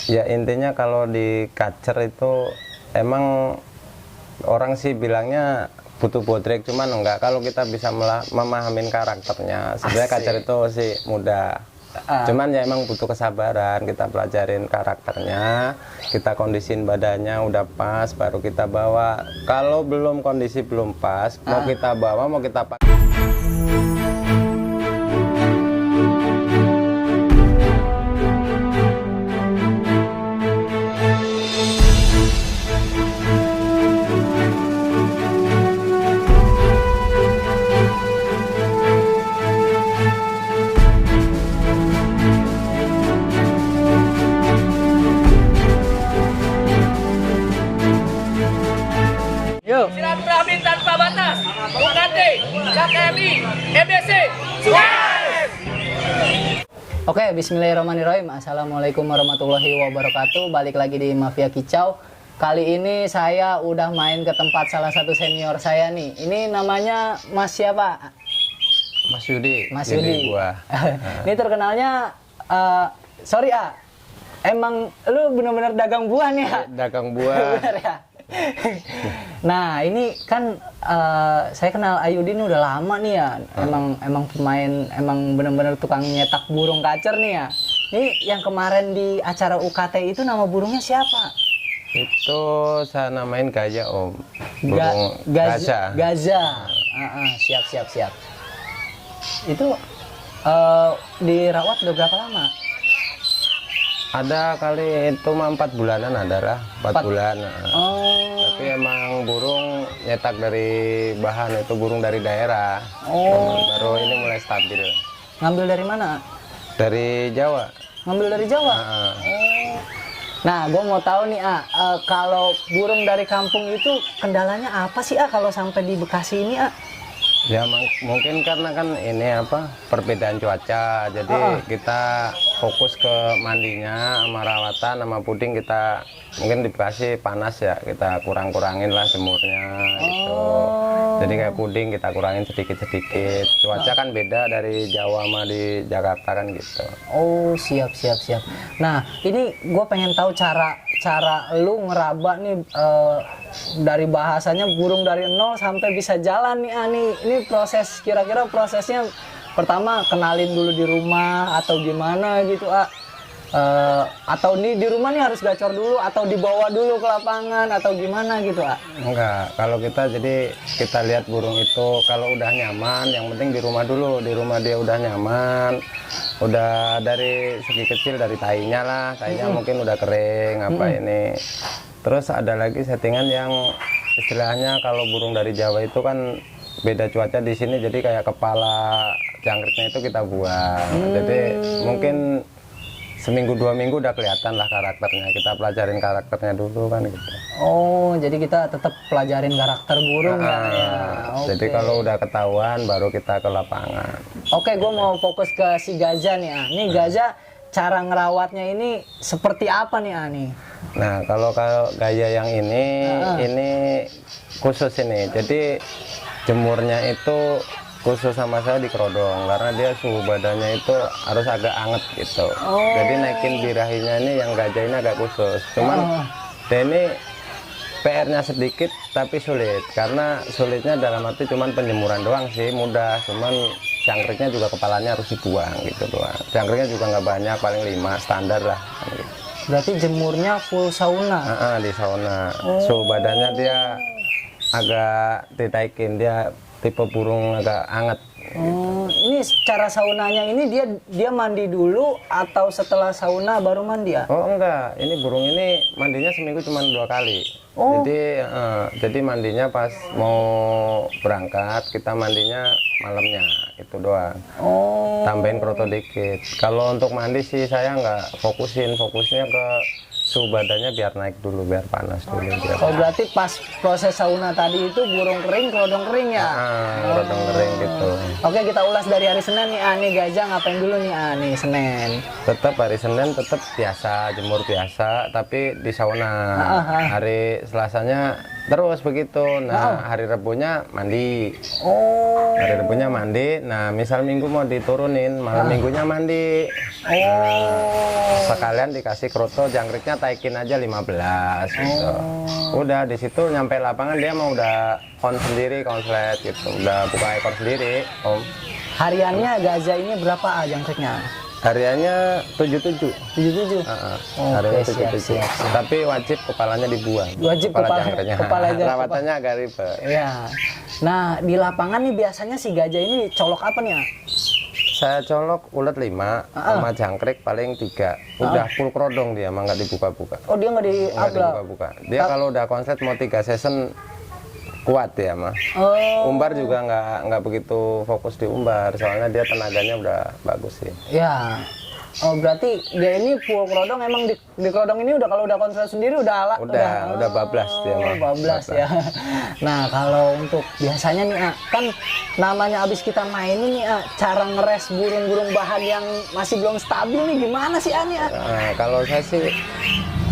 Ya intinya kalau di kacer itu emang orang sih bilangnya butuh bodrek, cuman enggak, kalau kita bisa memahamin karakternya. Sebenarnya kacer itu sih mudah. Cuman ya emang butuh kesabaran, kita pelajarin karakternya, kita kondisin badannya udah pas, baru kita bawa. Kalau belum kondisi belum pas, mau kita bawa, mau kita pakai. Silaturahmi tanpa batas, UKT, KKMI, EBC, sukses! Oke, bismillahirrahmanirrahim. Assalamualaikum warahmatullahi wabarakatuh. Balik lagi di Mafia Kicau. Kali ini saya udah main ke tempat salah satu senior saya nih. Ini namanya Mas siapa? Mas Yudi. Mas Yudi. Gua. Ini terkenalnya, sorry emang lu bener-bener dagang buah nih ya? Dagang buah. Bener ya? Nah ini kan saya kenal Ayudin udah lama nih ya. Emang pemain, emang bener-bener tukang nyetak burung kacer nih ya. Ini yang kemarin di acara UKT itu nama burungnya siapa? Itu saya namain Gaja, Om. Burung Gaza. Gaza. Siap. Itu dirawat udah berapa lama? Ada kali itu mah 4 bulanan, adalah 4 bulan. Oh. Tapi emang burung nyetak dari bahan, itu burung dari daerah. Baru ini mulai stabil. Ngambil dari mana? Dari Jawa. Ngambil dari Jawa? Oh. Nah, gue mau tahu nih, kalau burung dari kampung itu kendalanya apa sih, kalau sampai di Bekasi ini, Ya mungkin karena kan ini apa, perbedaan cuaca. Jadi kita fokus ke mandinya, sama rawatan, sama puding. Kita mungkin di Bekasi panas ya, kita kurangin lah jemurnya gitu. Jadi kayak puding kita kurangin sedikit-sedikit. Cuaca kan beda dari Jawa sama di Jakarta kan gitu. Oh, siap. Nah, ini gue pengen tahu cara lu ngeraba nih, dari bahasanya burung dari nol sampai bisa jalan nih, ini proses, kira-kira prosesnya pertama kenalin dulu di rumah atau gimana gitu, atau di rumah nih harus gacor dulu atau dibawa dulu ke lapangan atau gimana gitu, Enggak, kalau kita lihat burung itu kalau udah nyaman, yang penting di rumah dulu. Di rumah dia udah nyaman, udah dari segi kecil, dari tainya lah, tainya mungkin udah kering ini. Terus ada lagi settingan yang istilahnya kalau burung dari Jawa itu kan beda cuaca di sini, jadi kayak kepala jangkriknya itu kita buang. Jadi mungkin seminggu 2 minggu udah kelihatan lah karakternya. Kita pelajarin karakternya dulu kan gitu. Oh, jadi kita tetap pelajarin karakter burung ya. Jadi kalau udah ketahuan baru kita ke lapangan. Oke, gue mau fokus ke si Gaza nih, Ini Gaza cara ngerawatnya ini seperti apa nih, nih? Nah, kalau gaya yang ini khusus ini. Jadi jemurnya itu khusus sama saya di kerodong, karena dia suhu badannya itu harus agak anget gitu. Jadi naikin birahinya ini yang gajah ini agak khusus. Cuman dia ini PR-nya sedikit tapi sulit, karena sulitnya dalam arti cuman penjemuran doang sih, mudah. Cuman cangkriknya juga kepalanya harus dibuang gitu doang. Cangkriknya juga nggak banyak, paling 5 standar lah. Gitu. Berarti jemurnya full sauna? Di sauna. Suhu badannya dia agak ditaikin, dia tipe burung agak hangat. Ini cara saunanya ini dia mandi dulu atau setelah sauna baru mandi ya? Oh enggak, ini burung ini mandinya seminggu cuma 2 kali. Jadi mandinya pas mau berangkat, kita mandinya malamnya itu doang. Tambahin kroto dikit. Kalau untuk mandi sih saya nggak fokusnya ke suhu badannya biar naik dulu, biar panas dulu. Berarti pas proses sauna tadi itu burung kering, kerodong kering ya? Kerodong kering gitu. Oke, kita ulas dari hari Senin nih, nih Gajah ngapain dulu nih, nih Senin? Tetap hari Senin tetap biasa, jemur biasa, tapi di sauna. Hari Selasanya Terus begitu. Nah, hari Rebunya mandi. Oh. Hari Rebunya mandi. Nah, misal Minggu mau diturunin, malam Minggunya mandi. Oh. Sekalian dikasih kroto, jangkriknya taikin aja 15 gitu. Udah di situ nyampe lapangan dia mau udah konslet gitu. Udah buka ekor sendiri, Om. Hariannya gajah ini berapa jangkriknya? Hariannya 77. 77. Hariannya Oke, siap, 77. siap, siap. Tapi wajib kepalanya dibuang. Wajib kepala- jangkriknya. kepalanya. Rawatannya agak ribet. Ya. Nah, di lapangan nih biasanya si gajah ini colok apa nih, A? Saya colok ulet 5 sama jangkrik paling 3. Udah full krodong dia, emang nggak dibuka-buka. Oh, dia nggak Nggak diabla. dibuka-buka. Dia kalau udah konslet mau 3 season kuat ya mah. Oh. Umbar juga nggak begitu fokus di umbar, soalnya dia tenaganya udah bagus sih. Ya. Oh, berarti dia ini full krodong, emang di krodong ini udah kalau udah konslet sendiri udah Udah bablas dia mah. bablas ya. Nah, kalau untuk biasanya nih, A, kan namanya abis kita main ini, A, cara ngeres burung-burung bahan yang masih belum stabil nih gimana sih, A, nih, A? Nah, kalau saya sih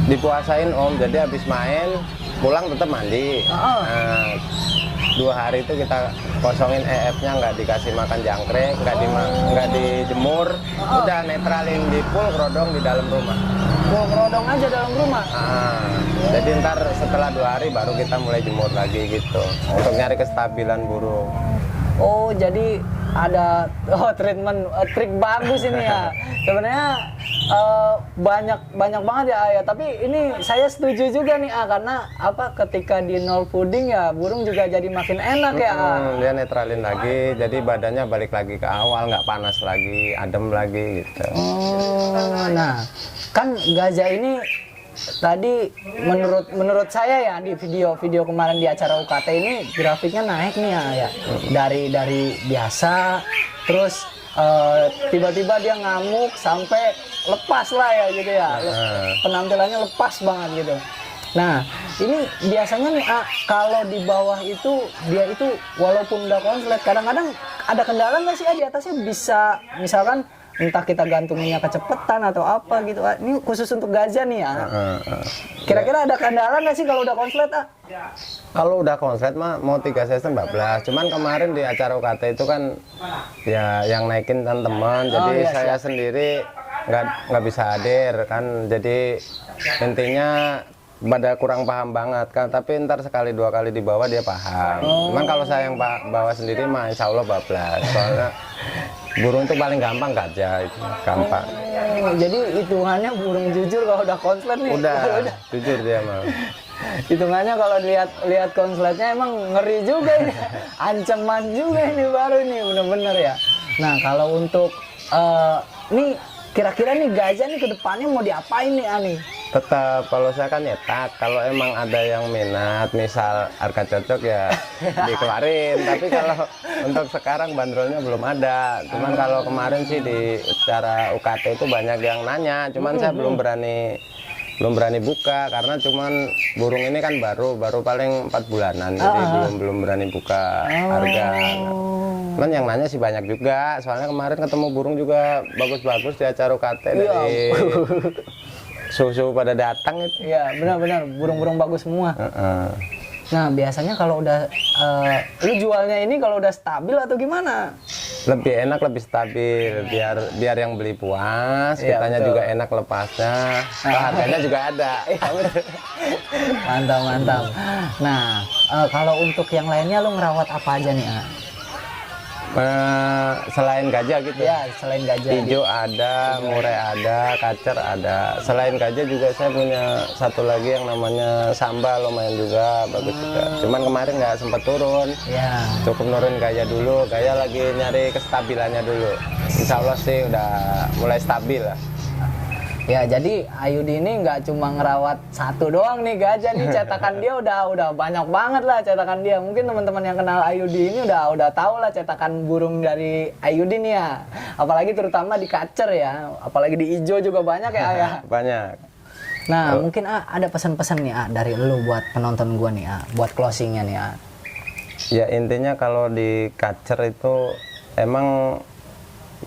dipuasain Om, jadi habis main pulang tetap mandi. Nah, 2 hari itu kita kosongin EF-nya, nggak dikasih makan jangkrik, nggak dijemur, udah netralin di full krodong di dalam rumah. Full krodong aja dalam rumah. Jadi ntar setelah 2 hari baru kita mulai jemur lagi gitu, untuk nyari kestabilan burung. Oh, jadi ada treatment trik bagus ini ya. Sebenarnya banyak banget ya, tapi ini saya setuju juga nih, karena apa, ketika di nol fooding ya burung juga jadi makin enak ya. Dia netralin lagi, jadi badannya balik lagi ke awal, nggak panas lagi, adem lagi gitu. Nah, kan gajah ini tadi menurut saya ya, di video kemarin di acara UKT ini grafiknya naik nih ya. Dari biasa terus tiba-tiba dia ngamuk sampai lepas lah ya gitu ya. Penampilannya lepas banget gitu. Nah, ini biasanya nih, kalau di bawah itu dia itu walaupun udah konslet, kadang-kadang ada kendala nggak sih, di atasnya bisa misalkan entah kita gantunginnya kecepetan atau apa gitu. Ini khusus untuk gajah nih ya. Kira-kira ada kendala nggak sih kalau udah konslet, A? Kalau udah konslet mah mau 3 season bablas. Cuman kemarin di acara UKT itu kan ya yang naikin kan teman, jadi iya, saya sendiri nggak bisa hadir kan. Jadi intinya pada kurang paham banget kan, tapi ntar sekali 2 kali di bawah dia paham. Cuman kalau saya yang bawa sendiri mah insya Allah bablas, soalnya burung itu paling gampang gajah, itu gampang. Jadi hitungannya burung jujur kalau udah konslet nih. Udah jujur dia mah. Hitungannya kalau lihat konsletnya emang ngeri juga ini. Ancaman juga ini baru nih, bener-bener ya. Nah, kalau untuk nih kira-kira nih gajah nih kedepannya mau diapain nih, Ani? Tetap kalau saya kan nyetak, kalau emang ada yang minat misal harga cocok ya dikeluarin, tapi kalau untuk sekarang bandrolnya belum ada. Cuman kalau kemarin sih di acara UKT itu banyak yang nanya, cuman saya belum berani buka karena cuman burung ini kan baru paling 4 bulanan, jadi belum berani buka harga. Cuman yang nanya sih banyak juga, soalnya kemarin ketemu burung juga bagus-bagus di acara UKT dari suhu pada datang itu. Iya, benar-benar burung-burung bagus semua. Nah, biasanya kalau udah lu jualnya ini kalau udah stabil atau gimana? Lebih enak, lebih stabil, biar yang beli puas, Iya, kitanya betul. juga enak lepasnya, harganya juga ada. Mantap. Nah, kalau untuk yang lainnya lu ngerawat apa aja nih, A? Selain gajah gitu. Ya, selain gajah. Hijau ada, murai ada, kacer ada. Selain gajah juga saya punya satu lagi yang namanya sambal, lumayan juga, bagus juga. Cuman kemarin nggak sempat turun. Ya. Cukup nurun gajah dulu. Gajah lagi nyari kestabilannya dulu. Insya Allah sih udah mulai stabil lah. Ya, jadi Ayudi ini nggak cuma ngerawat satu doang nih gajah nih, cetakan dia udah banyak banget lah cetakan dia. Mungkin teman-teman yang kenal Ayudi ini udah tahu lah cetakan burung dari Ayudi nih ya. Apalagi terutama di kacer ya, apalagi di hijau juga banyak ya, ya. Banyak. Nah, mungkin ada pesan-pesan nih, dari lu buat penonton gua nih, buat closingnya nih, Ya intinya kalau di kacer itu emang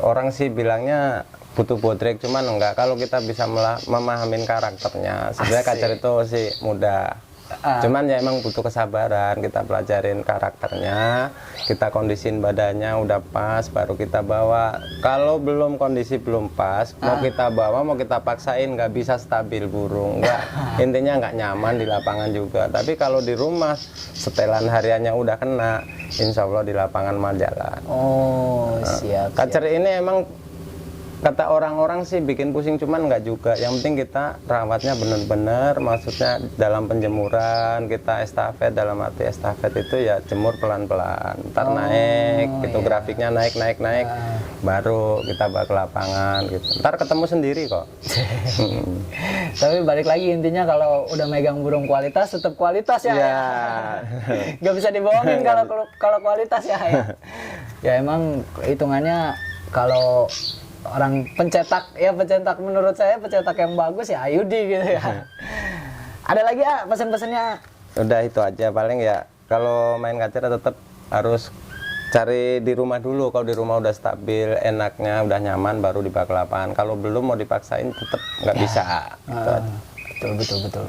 orang sih bilangnya butuh bodrek, cuman enggak, kalau kita bisa memahamin karakternya sebenarnya kacer itu sih mudah. Cuman ya emang butuh kesabaran, kita pelajarin karakternya, kita kondisin badannya udah pas, baru kita bawa. Kalau belum kondisi belum pas, mau kita bawa, mau kita paksain nggak bisa stabil burung, intinya nggak nyaman di lapangan juga. Tapi kalau di rumah setelan hariannya udah kena, insya Allah di lapangan mah jalan. Oh, siap. Kacer ini emang kata orang-orang sih bikin pusing, cuman nggak juga. Yang penting kita rawatnya bener-bener, maksudnya dalam penjemuran kita estafet, dalam arti estafet itu ya jemur pelan-pelan, ntar naik gitu, grafiknya naik, baru kita bawa ke lapangan gitu. Ntar ketemu sendiri kok. Tapi balik lagi intinya kalau udah megang burung kualitas tetap kualitas ya. Ya. Gak bisa dibohongin kalau kualitas ya. Ya emang hitungannya kalau orang pencetak menurut saya pencetak yang bagus ya Ayudi gitu ya. Ada lagi ya pesan-pesannya? Udah itu aja paling ya. Kalau main kacer tetap harus cari di rumah dulu. Kalau di rumah udah stabil, enaknya udah nyaman, baru dibawa ke lapangan. Kalau belum mau dipaksain tetap nggak bisa. Betul.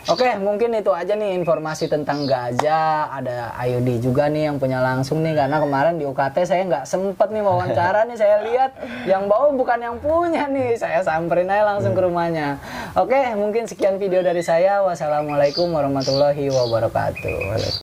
Oke, mungkin itu aja nih informasi tentang gajah. Ada Ayudi juga nih yang punya langsung nih, karena kemarin di UKT saya nggak sempet nih wawancara nih, saya lihat yang bawa bukan yang punya nih, saya samperin aja langsung ke rumahnya. Oke, mungkin sekian video dari saya. Wassalamualaikum warahmatullahi wabarakatuh.